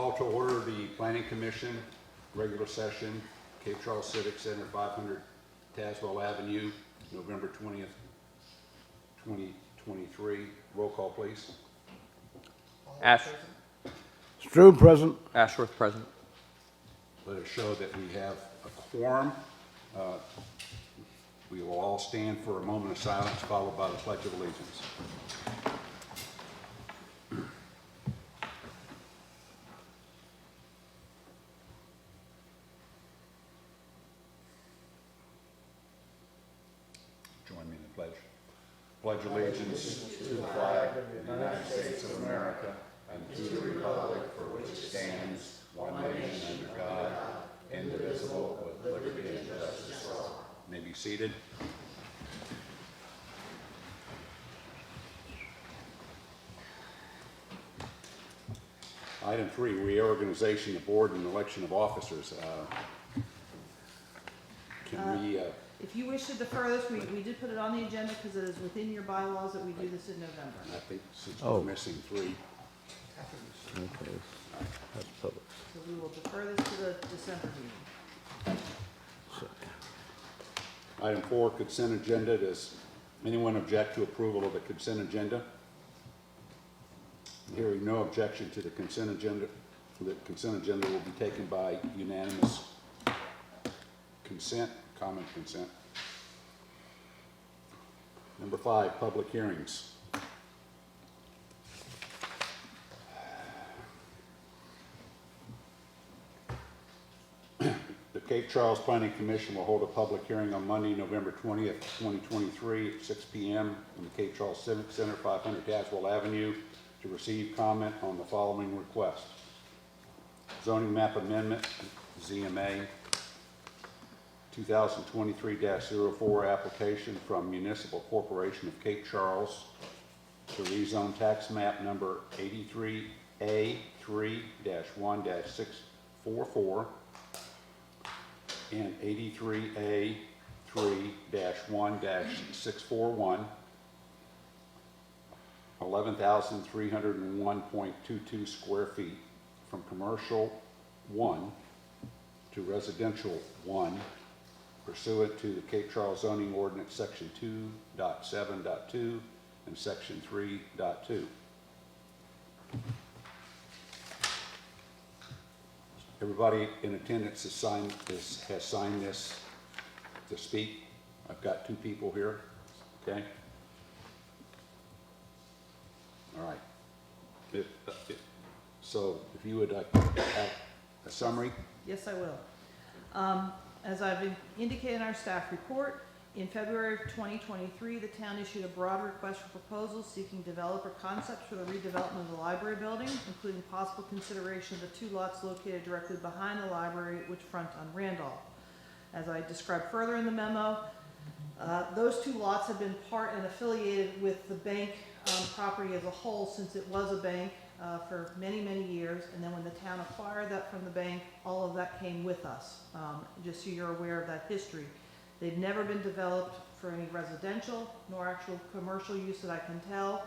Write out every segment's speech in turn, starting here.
Call to order the Planning Commission, regular session, Cape Charles Civic Center, 500 Tazewell Avenue, November 20th, 2023. Roll call, please. Strube present. Ashworth present. Let us show that we have a quorum. We will all stand for a moment of silence, followed by the Pledge of Allegiance. Join me in the pledge. Pledge allegiance to the flag of the United States of America and to the republic for which it stands, one nation under God, indivisible, with liberty and justice for all. May be seated. Item 3, reorganization of board and election of officers. Can we, If you wish to defer this, we did put it on the agenda because it is within your bylaws that we do this in November. I think since Oh. we're missing 3, Okay, that's public. So we will defer this to the December meeting. Item 4, consent agenda. Does anyone object to approval of the consent agenda? Hearing no objection to the consent agenda will be taken by unanimous consent, common consent. Number 5, public hearings. The Cape Charles Planning Commission will hold a public hearing on Monday, November 20th, 2023 at 6 p.m. in the Cape Charles Civic Center, 500 Tazewell Avenue, to receive comment on the following request. Zoning map amendment, ZMA, 2023-04 application from Municipal Corporation of Cape Charles to rezone tax map number 83A3-1-644 and 83A3-1-641, 11,301.22 square feet from commercial 1 to residential 1 pursuant to the Cape Charles zoning ordinance section 2.7.2 and section 3.2. Everybody in attendance has signed this to speak. I've got 2 people here, okay? All right. So if you would like to have a summary. Yes, I will. As I've indicated in our staff report, in February of 2023, the town issued a broad request for proposals seeking developer concepts for the redevelopment of the library building, including possible consideration of the 2 lots located directly behind the library which front on Randolph. As I described further in the memo, those 2 lots have been part and affiliated with the bank property as a whole since it was a bank for many, many years. And then when the town acquired that from the bank, all of that came with us, just so you're aware of that history. They've never been developed for any residential nor actual commercial use that I can tell,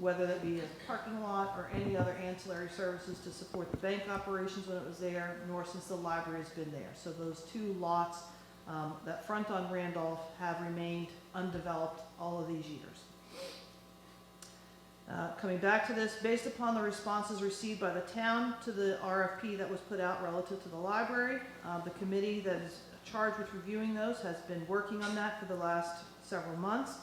whether that be a parking lot or any other ancillary services to support the bank operations when it was there, nor since the library has been there. So those 2 lots that front on Randolph have remained undeveloped all of these years. Coming back to this, based upon the responses received by the town to the RFP that was put out relative to the library, the committee that is charged with reviewing those has been working on that for the last several months.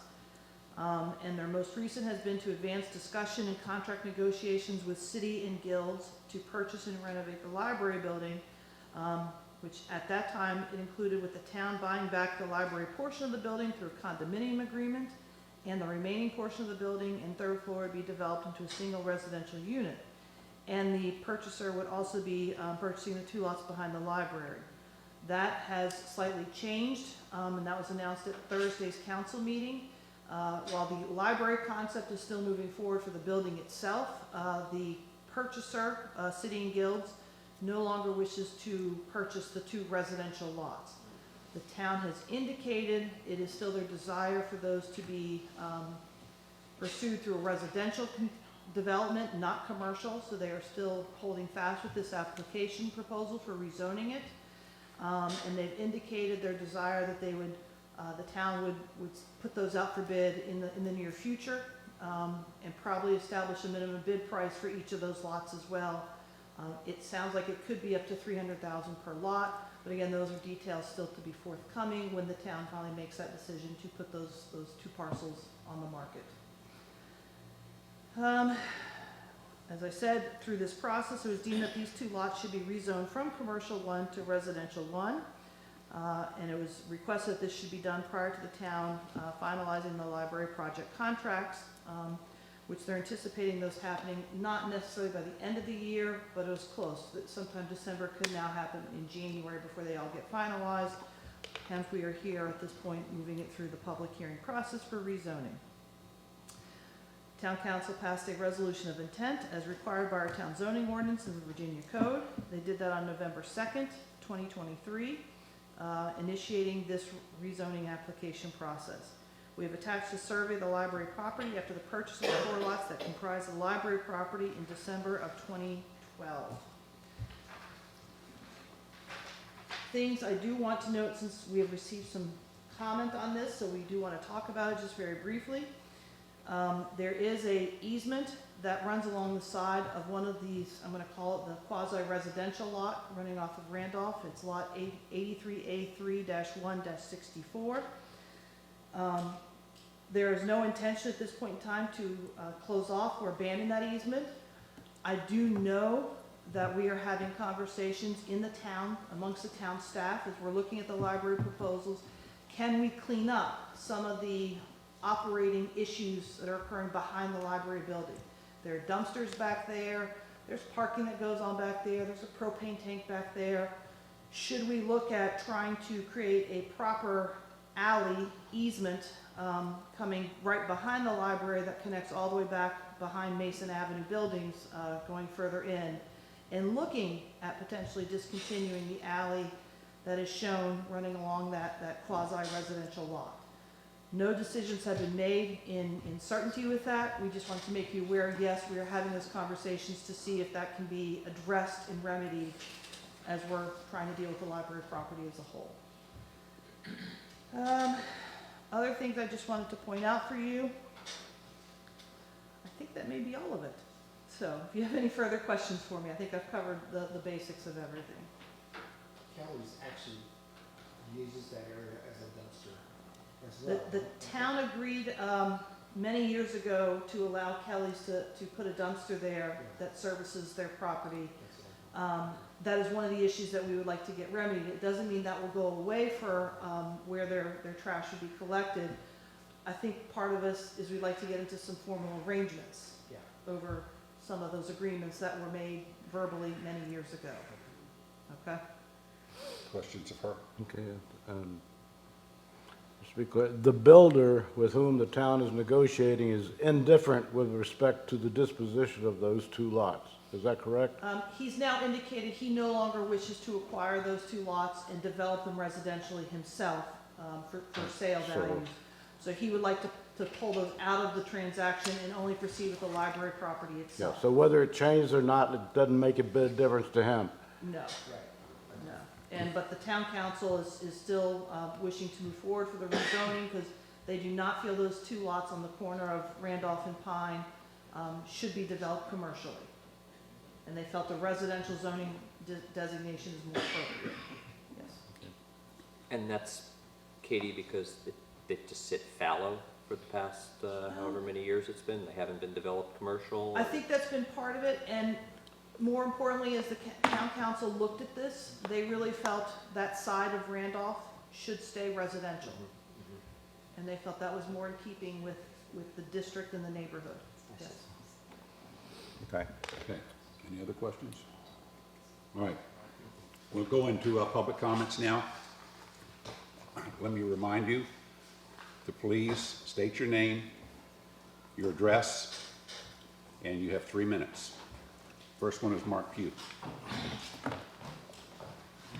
And their most recent has been to advance discussion and contract negotiations with city and guilds to purchase and renovate the library building, which at that time it included with the town buying back the library portion of the building through a condominium agreement, and the remaining portion of the building and 3rd floor would be developed into a single residential unit. And the purchaser would also be purchasing the 2 lots behind the library. That has slightly changed, and that was announced at Thursday's council meeting. While the library concept is still moving forward for the building itself, the purchaser, City and Guilds, no longer wishes to purchase the 2 residential lots. The town has indicated it is still their desire for those to be pursued through a residential development, not commercial, so they are still holding fast with this application proposal for rezoning it. And they've indicated their desire that they would, the town would put those out for bid in the near future, and probably establish a minimum bid price for each of those lots as well. It sounds like it could be up to $300,000 per lot, but again, those are details still to be forthcoming when the town finally makes that decision to put those two parcels on the market. As I said, through this process, it was deemed that these two lots should be rezoned from commercial 1 to residential 1. And it was requested that this should be done prior to the town finalizing the library project contracts, which they're anticipating those happening not necessarily by the end of the year, but it was close. That sometime December could now happen in January before they all get finalized. Hence, we are here at this point, moving it through the public hearing process for rezoning. Town Council passed a resolution of intent as required by our town zoning ordinance and the Virginia Code. They did that on November 2nd, 2023, initiating this rezoning application process. We have attached a survey of the library property after the purchase of the 4 lots that comprise the library property in December of 2012. Things I do want to note, since we have received some comment on this, so we do want to talk about it just very briefly. There is a easement that runs along the side of one of these, I'm going to call it the quasi-residential lot running off of Randolph. It's lot 83A3-1-64. There is no intention at this point in time to close off or abandon that easement. I do know that we are having conversations in the town, amongst the town staff, as we're looking at the library proposals. Can we clean up some of the operating issues that are occurring behind the library building? There are dumpsters back there, there's parking that goes on back there, there's a propane tank back there. Should we look at trying to create a proper alley easement coming right behind the library that connects all the way back behind Mason Avenue buildings, going further in, and looking at potentially discontinuing the alley that is shown running along that quasi-residential lot? No decisions have been made in certainty with that. We just wanted to make you aware, yes, we are having those conversations to see if that can be addressed and remedied as we're trying to deal with the library property as a whole. Other things I just wanted to point out for you. I think that may be all of it. So if you have any further questions for me, I think I've covered the basics of everything. Kelly's actually uses that area as a dumpster as well. The town agreed many years ago to allow Kelly's to put a dumpster there that services their property. That is one of the issues that we would like to get remedied. It doesn't mean that will go away for where their trash should be collected. I think part of this is we'd like to get into some formal arrangements over some of those agreements that were made verbally many years ago. Okay? Questions of her? Okay, just be clear, the builder with whom the town is negotiating is indifferent with respect to the disposition of those 2 lots. Is that correct? He's now indicated he no longer wishes to acquire those 2 lots and develop them residentially himself for sale So- values. So he would like to pull those out of the transaction and only proceed with the library property Yeah, itself. so whether it changes or not, it doesn't make a bit of difference to him. No, Right. no. But the town council is still wishing to move forward for the rezoning because they do not feel those 2 lots on the corner of Randolph and Pine should be developed commercially. And they felt the residential zoning designation is more appropriate. Yes. And that's, Katie, because they just sit fallow for the past however many years it's been? They haven't been developed commercial? I think that's been part of it, and more importantly, as the town council looked at this, they really felt that side of Randolph should stay residential. And they felt that was more in keeping with the district and the neighborhood. Yes. Okay. Okay. Any other questions? All right. We'll go into public comments now. Let me remind you to please state your name, your address, and you have 3 minutes. First one is Mark Pugh.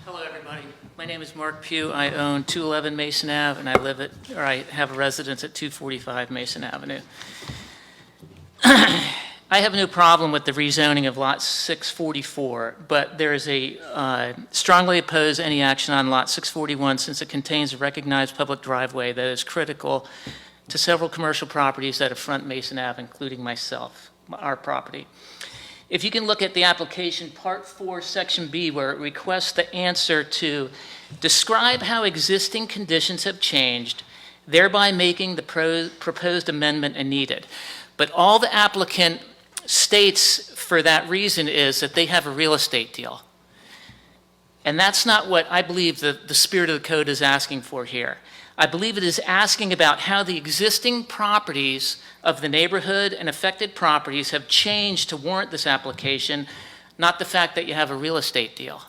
Hello, everybody. My name is Mark Pugh. I own 211 Mason Ave, and I have a residence at 245 Mason Avenue. I have no problem with the rezoning of Lot 644, but there is strongly oppose any action on Lot 641 since it contains a recognized public driveway that is critical to several commercial properties that front Mason Ave, including our property. If you can look at the application, Part 4, Section B, where it requests the answer to describe how existing conditions have changed, thereby making the proposed amendment needed. But all the applicant states for that reason is that they have a real estate deal. And that's not what I believe the spirit of the code is asking for here. I believe it is asking about how the existing properties of the neighborhood and affected properties have changed to warrant this application, not the fact that you have a real estate deal.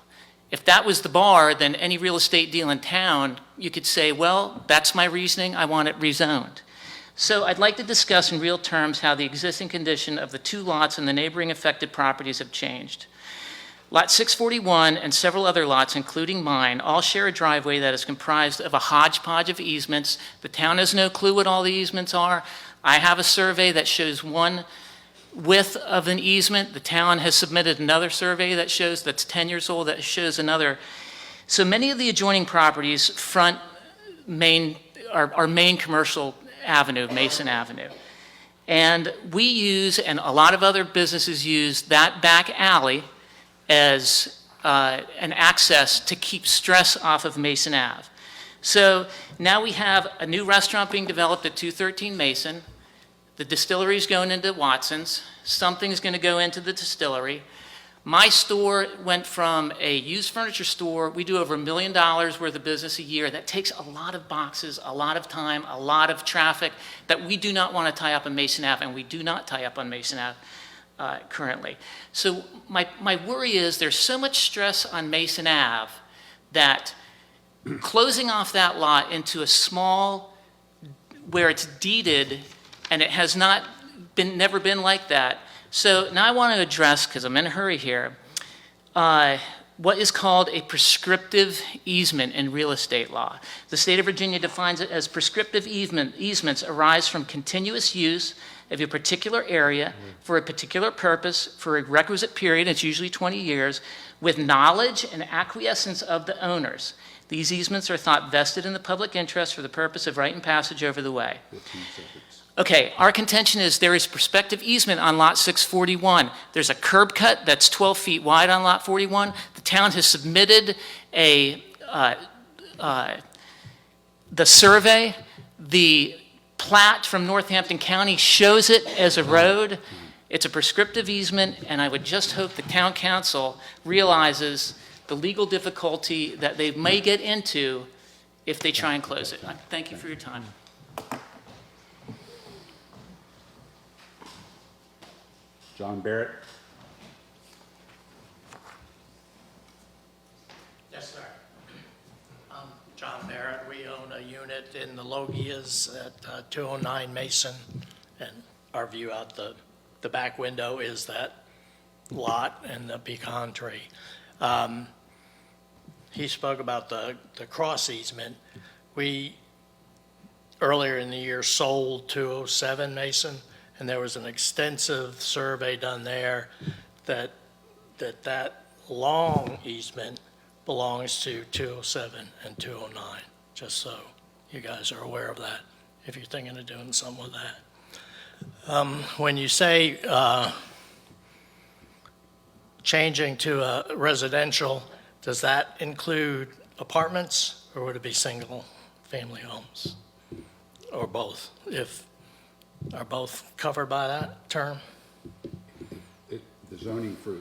If that was the bar, then any real estate deal in town, you could say, well, that's my reasoning, I want it rezoned. So I'd like to discuss in real terms how the existing condition of the two lots and the neighboring affected properties have changed. Lot 641 and several other lots, including mine, all share a driveway that is comprised of a hodgepodge of easements. The town has no clue what all the easements are. I have a survey that shows one width of an easement. The town has submitted another survey that shows that's 10 years old that shows another. So many of the adjoining properties front our main commercial avenue, Mason Avenue. And we use, and a lot of other businesses use, that back alley as an access to keep stress off of Mason Ave. So now we have a new restaurant being developed at 213 Mason. The distillery is going into Watson's. Something's going to go into the distillery. My store went from a used furniture store. We do over $1 million worth of business a year. That takes a lot of boxes, a lot of time, a lot of traffic that we do not want to tie up on Mason Ave, and we do not tie up on Mason Ave currently. So my worry is there's so much stress on Mason Ave that closing off that lot into a small, where it's deeded, and it has never been like that. So now I want to address, because I'm in a hurry here, what is called a prescriptive easement in real estate law. The state of Virginia defines it as prescriptive easements arise from continuous use of a particular area for a particular purpose for a requisite period, it's usually 20 years, with knowledge and acquiescence of the owners. These easements are thought vested in the public interest for the purpose of right and passage over the way. 15 seconds. Okay, our contention is there is prospective easement on Lot 641. There's a curb cut that's 12 feet wide on Lot 41. The town has submitted the survey. The plat from Northampton County shows it as a road. It's a prescriptive easement, and I would just hope the town council realizes the legal difficulty that they may get into if they try and close it. Thank you for your time. John Barrett. Yes, sir. I'm John Barrett. We own a unit in the Logias at 209 Mason, and our view out the back window is that lot and the pecan tree. He spoke about the cross easement. We, earlier in the year, sold 207 Mason, and there was an extensive survey done there that long easement belongs to 207 and 209, just so you guys are aware of that, if you're thinking of doing something with that. When you say changing to a residential, does that include apartments, or would it be single-family homes, or both? Are both covered by that term? The zoning for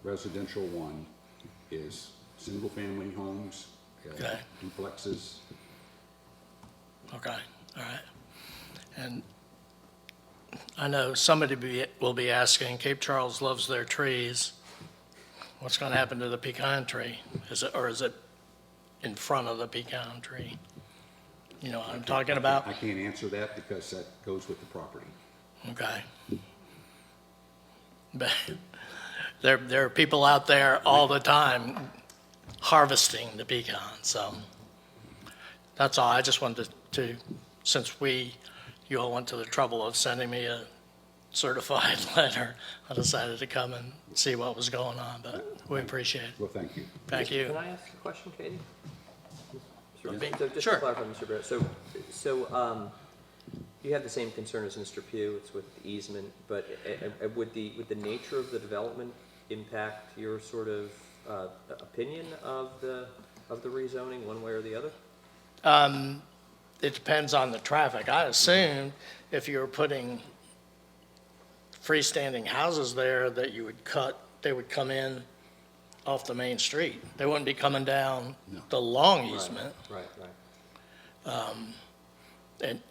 residential one is single-family homes, Okay. duplexes. Okay, all right. And I know somebody will be asking, Cape Charles loves their trees. What's going to happen to the pecan tree? Is it in front of the pecan tree? You know what I'm talking about? I can't answer that because that goes with the property. Okay. But there are people out there all the time harvesting the pecans, so that's all. I just wanted to since you all went to the trouble of sending me a certified letter, I decided to come and see what was going on, but we appreciate it. Well, thank you. Thank Can you. I ask a question, Katie? Me? So just Sure. to clarify, Mr. Barrett, so you have the same concern as Mr. Pugh, it's with the easement, but would the nature of the development impact your sort of opinion of the rezoning one way or the other? It depends on the traffic. I assumed if you were putting freestanding houses there that they would come in off the main street. They wouldn't be coming down the long easement. Right.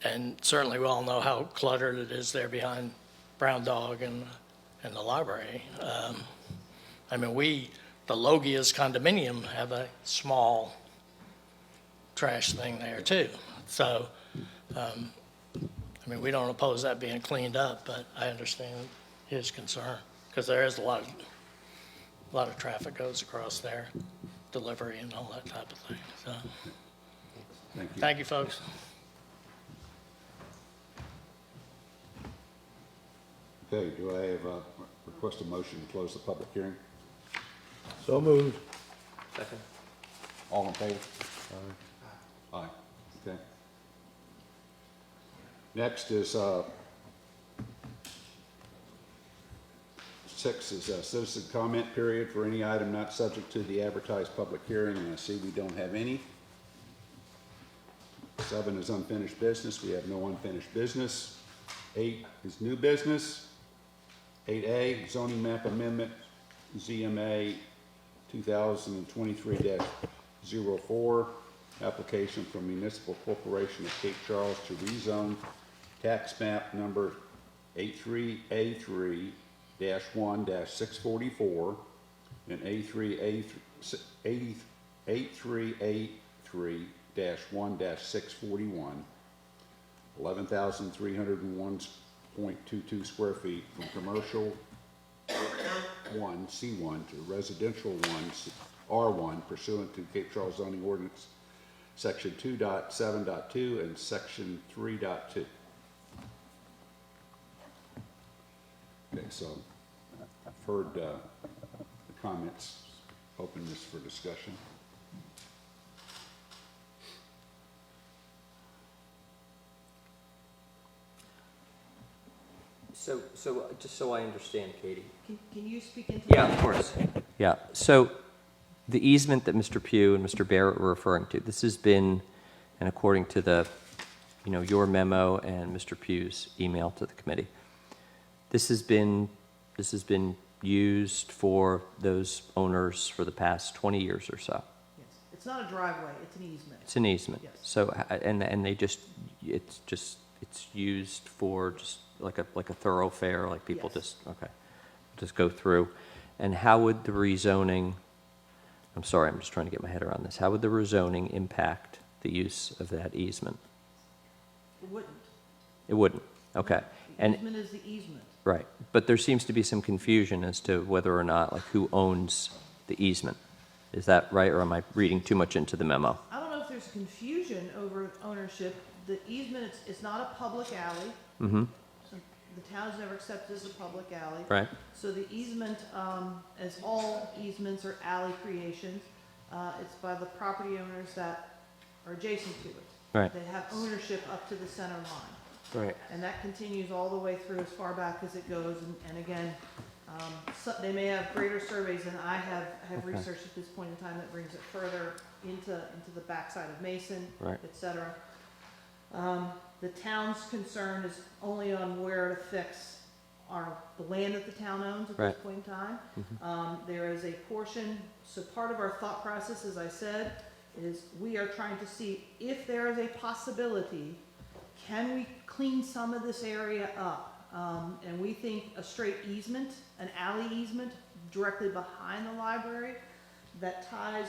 And certainly we all know how cluttered it is there behind Brown Dog and the library. I mean, the Logia's condominium have a small trash thing there too. So, I mean, we don't oppose that being cleaned up, but I understand his concern because there is a lot of traffic goes across there, delivery and all that type of thing. So, Thank you. thank you, folks. Okay, do I have request a motion to close the public hearing? So moved. Second? All in favor? Aye. Okay. Next is, 6 is a citizen comment period for any item not subject to the advertised public hearing, and I see we don't have any. 7 is unfinished business. We have no unfinished business. 8 is new business. 8A, zoning map amendment, ZMA 2023-04, application from Municipal Corporation of Cape Charles to rezone tax map number 83A3-1-644 and A3A3-1-641, 11,301.22 square feet from commercial 1, C1 to residential 1, R1 pursuant to Cape Charles zoning ordinance, section 2.7.2 and section 3.2. Okay, so I've heard the comments. Open this for discussion. So just so I understand, Katie. Can you speak into? Yeah, that? of course. Yeah, so the easement that Mr. Pugh and Mr. Barrett were referring to, this has been, and according to the, your memo and Mr. Pugh's email to the committee, this has been used for those owners for the past 20 years or so. Yes, it's not a driveway, it's an easement. It's an easement. Yes. So, and they it's used for just like a thoroughfare, like people Yes. just go through. And how would the rezoning, I'm sorry, I'm just trying to get my head around this. How would the rezoning impact the use of that easement? It wouldn't. It wouldn't, okay. The And, easement is the easement. right, but there seems to be some confusion as to whether or not, like, who owns the easement. Is that right, or am I reading too much into the memo? I don't know if there's confusion over ownership. The easement, it's not a public alley. Mm-hmm, So the town has never accepted as a public alley. right, So the easement, as all easements are alley creations, it's by the property owners that are adjacent to it. right, They have ownership up to the center line. right, And that continues all the way through as far back as it goes. And again, they may have greater surveys than I have Okay. researched at this point in time that brings it further into the backside of Mason, Right. et cetera. The town's concern is only on where to fix the land that the town owns at this Right. point in time. There is a portion, so part of our thought process, as I said, is we are trying to see if there is a possibility, can we clean some of this area up? And we think a straight easement, an alley easement directly behind the library that ties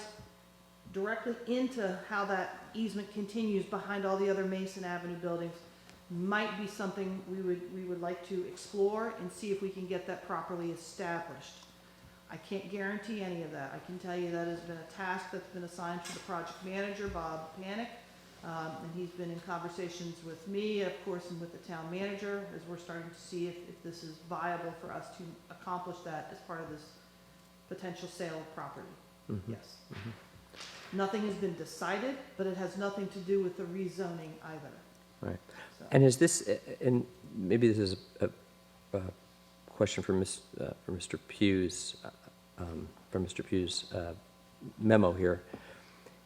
directly into how that easement continues behind all the other Mason Avenue buildings might be something we would like to explore and see if we can get that properly established. I can't guarantee any of that. I can tell you that has been a task that's been assigned to the project manager, Bob Panic. And he's been in conversations with me, of course, and with the town manager, as we're starting to see if this is viable for us to accomplish that as part of this potential sale of property. Yes. Nothing has been decided, but it has nothing to do with the rezoning either. Right. So- And is this, and maybe this is a question for Mr. Pugh's, memo here.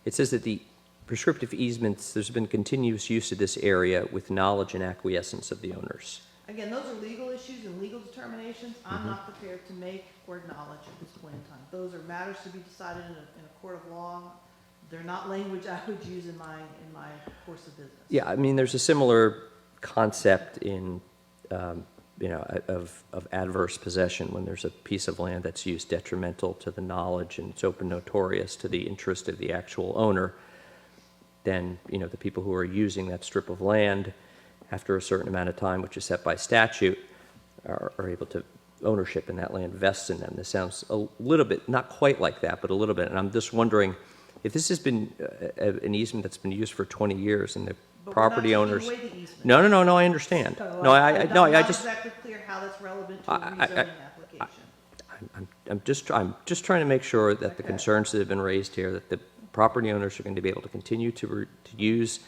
It says that the prescriptive easements, there's been continuous use of this area with knowledge and acquiescence of the owners. Again, those are legal issues and legal determinations I'm not prepared to make or acknowledge at this point in time. Those are matters to be decided in a court of law. They're not language I would use in my course of business. Yeah, I mean, there's a similar concept in, of adverse possession, when there's a piece of land that's used detrimental to the knowledge and it's open notorious to the interest of the actual owner. Then, the people who are using that strip of land after a certain amount of time, which is set by statute, are able to, ownership in that land vests in them. This sounds a little bit, not quite like that, but a little bit. And I'm just wondering if this has been an easement that's been used for 20 years and the But property we're not owners. taking away the easement. No, I understand. So No, I I'm not just, exactly clear how that's relevant to a I- rezoning application. I'm just trying to make sure that the Okay. concerns that have been raised here, that the property owners are going to be able to continue to use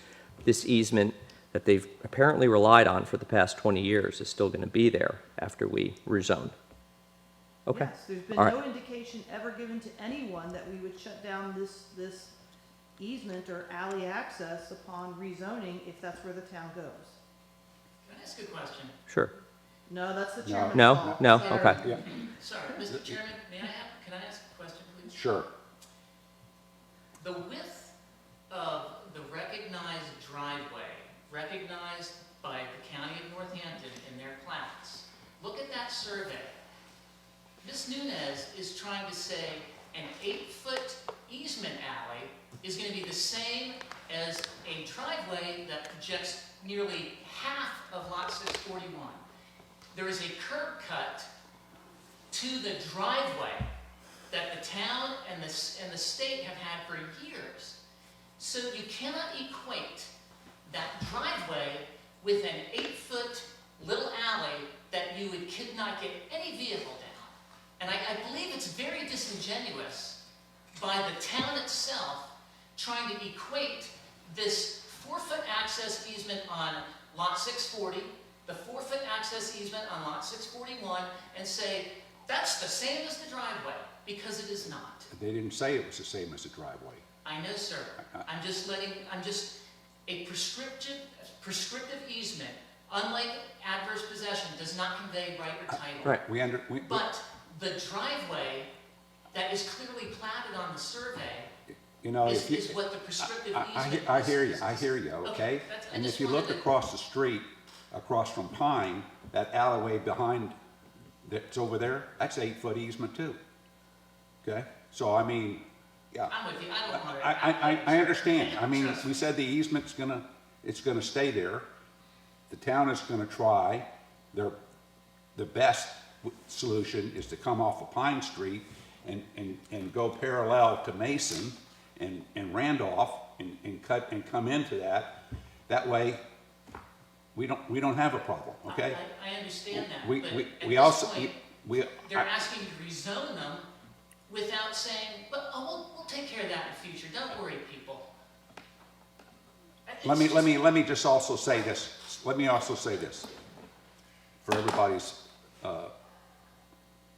this easement that they've apparently relied on for the past 20 years is still going to be there after we rezone. Okay. Yes, there's been All right. no indication ever given to anyone that we would shut down this easement or alley access upon rezoning if that's where the town goes. Can I ask a question? Sure. No, that's the No. chairman's No? call. No? Sorry. Okay. Yeah, Sorry, Mr. Chairman, can I ask a question, please? sure. The width of the recognized driveway, recognized by the County of Northampton in their plats, look at that survey. Ms. Nunez is trying to say an 8-foot easement alley is going to be the same as a driveway that projects nearly half of Lot 641. There is a curb cut to the driveway that the town and the state have had for years. So you cannot equate that driveway with an 8-foot little alley that you could not get any vehicle down. And I believe it's very disingenuous by the town itself trying to equate this 4-foot access easement on Lot 640, the 4-foot access easement on Lot 641, and say, that's the same as the driveway, because it is not. They didn't say it was the same as a driveway. I know, sir. I'm just a prescriptive easement, unlike adverse possession, does not convey right or title. Right. But the driveway that is clearly platted on the survey is what the prescriptive easement I hear you, is. I hear you, okay? I And just if you look wanted to- across the street, across from Pine, that alleyway behind that's over there, that's 8-foot easement too. Okay? So, I mean, yeah. I'm with you, I don't want to. I understand. I mean, Trust me. we said the easement's it's gonna stay there. The town is gonna try. The best solution is to come off of Pine Street and go parallel to Mason and Randolph and cut and come into that. That way, we don't have a problem, okay? I understand that, We, but we, at we this also, point, we, they're asking to rezone them without saying, but, we'll take care of that in the future, don't worry, people. let me just also say this, for everybody's,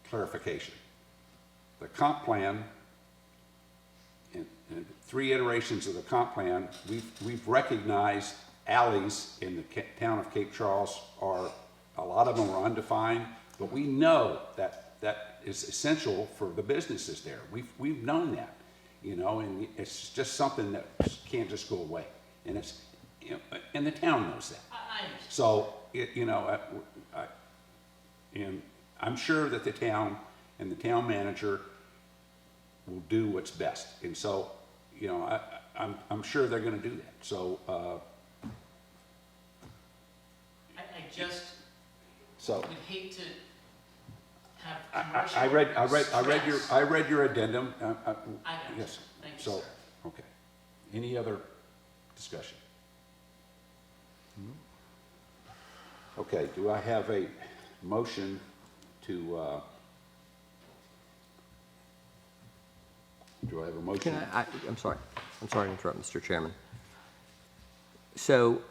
clarification. The comp plan, in 3 iterations of the comp plan, we've recognized alleys in the town of Cape Charles a lot of them are undefined, but we know that is essential for the businesses there. We've known that, and it's just something that can't just go away. And and the town knows that. I understand. So, and I'm sure that the town and the town manager will do what's best. And so, I'm sure they're gonna do that. So, I just so. would hate to have commercial. I read your addendum. I know. Yes. Thank you, So, sir. okay. Any other Discussion. Okay, do I have a motion to, do I have a motion? I'm sorry to interrupt, Mr. Chairman. So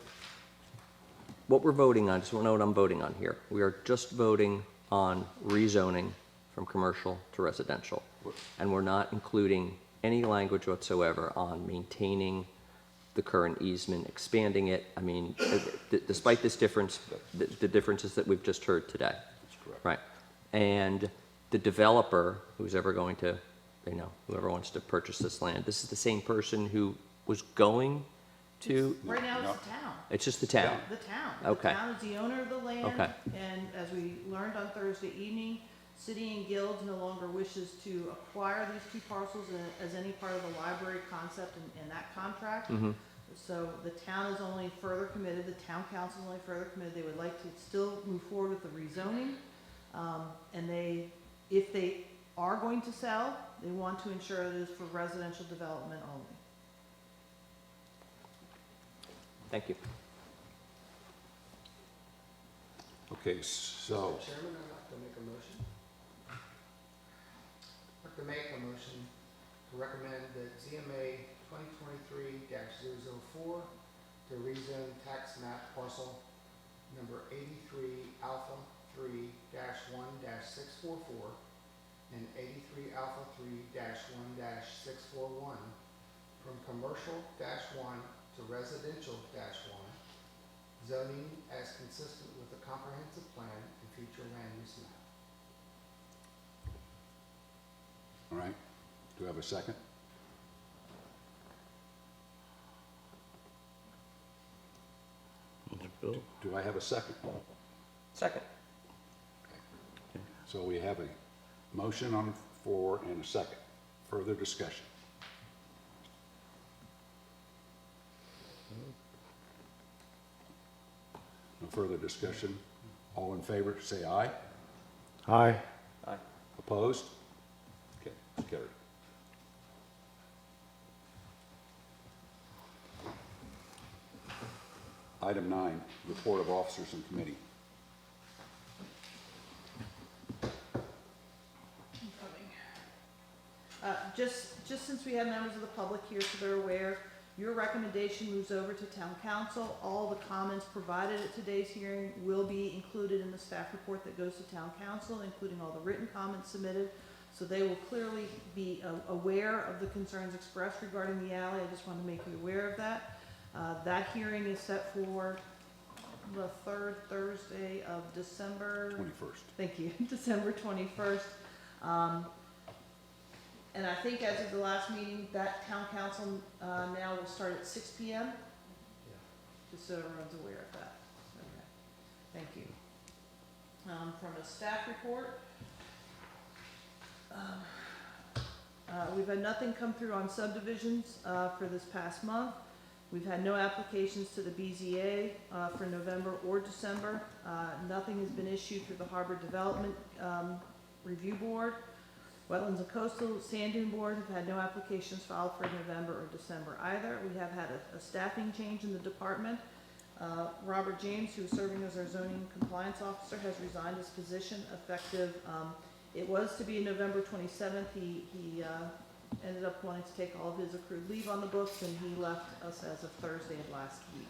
what we're voting on, just want to know what I'm voting on here. We are just voting on rezoning from commercial to residential. And we're not including any language whatsoever on maintaining the current easement, expanding it. I mean, despite this difference, the differences that we've just heard today. That's correct. Right. And the developer who's ever going to, whoever wants to purchase this land, this is the same person who was going to, Right now, No. it's the town. it's just the town. The town. Okay. The town is the owner of the land. Okay. And as we learned on Thursday evening, City and Guilds no longer wishes to acquire these two parcels as any part of the library concept in that contract. Mm-hmm. So the town is only further committed, the town council is only further committed, they would like to still move forward with the rezoning. And if they are going to sell, they want to ensure it is for residential development only. Thank you. Okay, so, Mr. Chairman, I'd like to make a motion. I'd like to make a motion to recommend that ZMA 2023-004 to rezone tax map parcel number 83 Alpha 3-1-644 and 83 Alpha 3-1-641 from commercial -1 to residential -1, zoning as consistent with the comprehensive plan and future land use map. all right, do I have a second? Bill? Do I have a second? Second. So we have a motion on the floor and a second. Further discussion. No further discussion. All in favor, say aye. Aye. Opposed? Okay, it's carried. Item 9, report of officers and committee. Just since we have members of the public here so they're aware, your recommendation moves over to town council. All the comments provided at today's hearing will be included in the staff report that goes to town council, including all the written comments submitted. So they will clearly be aware of the concerns expressed regarding the alley. I just want to make you aware of that. That hearing is set for the third Thursday of December. 21st. Thank you, December 21st. And I think as of the last meeting, that town council now will start at 6 PM, just so everyone's aware of that. Okay, thank you. From a staff report, we've had nothing come through on subdivisions for this past month. We've had no applications to the BZA for November or December. Nothing has been issued through the Harbor Development Review Board. Wetlands and Coastal Sand Dune Board have had no applications filed for November or December either. We have had a staffing change in the department. Robert James, who is serving as our zoning compliance officer, has resigned his position effective, it was to be November 27th. He ended up wanting to take all of his accrued leave on the books, and he left us as of Thursday of last week.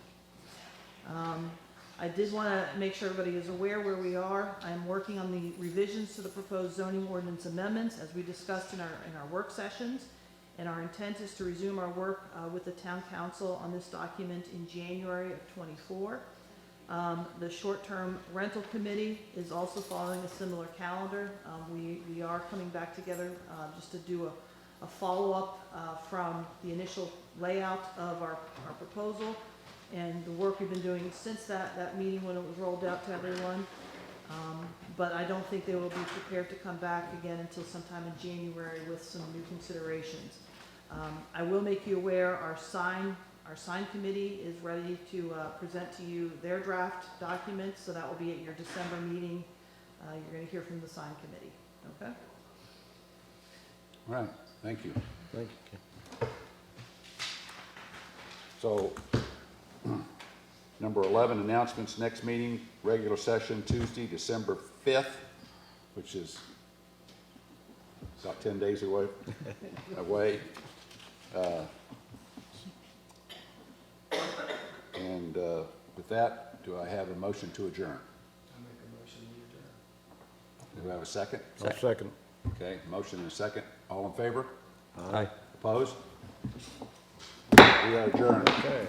I did want to make sure everybody is aware where we are. I'm working on the revisions to the proposed zoning ordinance amendments, as we discussed in our work sessions. And our intent is to resume our work with the town council on this document in January of '24. The short-term rental committee is also following a similar calendar. We are coming back together just to do a follow-up from the initial layout of our proposal and the work we've been doing since that meeting when it was rolled out to everyone. But I don't think they will be prepared to come back again until sometime in January with some new considerations. I will make you aware, our sign committee is ready to present to you their draft documents, so that will be at your December meeting. You're going to hear from the sign committee, okay? All right, thank you. Thank you, Ken. So Number 11, announcements, next meeting, regular session Tuesday, December 5th, which is about 10 days away. And with that, do I have a motion to adjourn? I make a motion to adjourn. Do I have a second? I'll second. Okay, motion and a second. All in favor? Aye. Opposed? We are adjourned. Okay.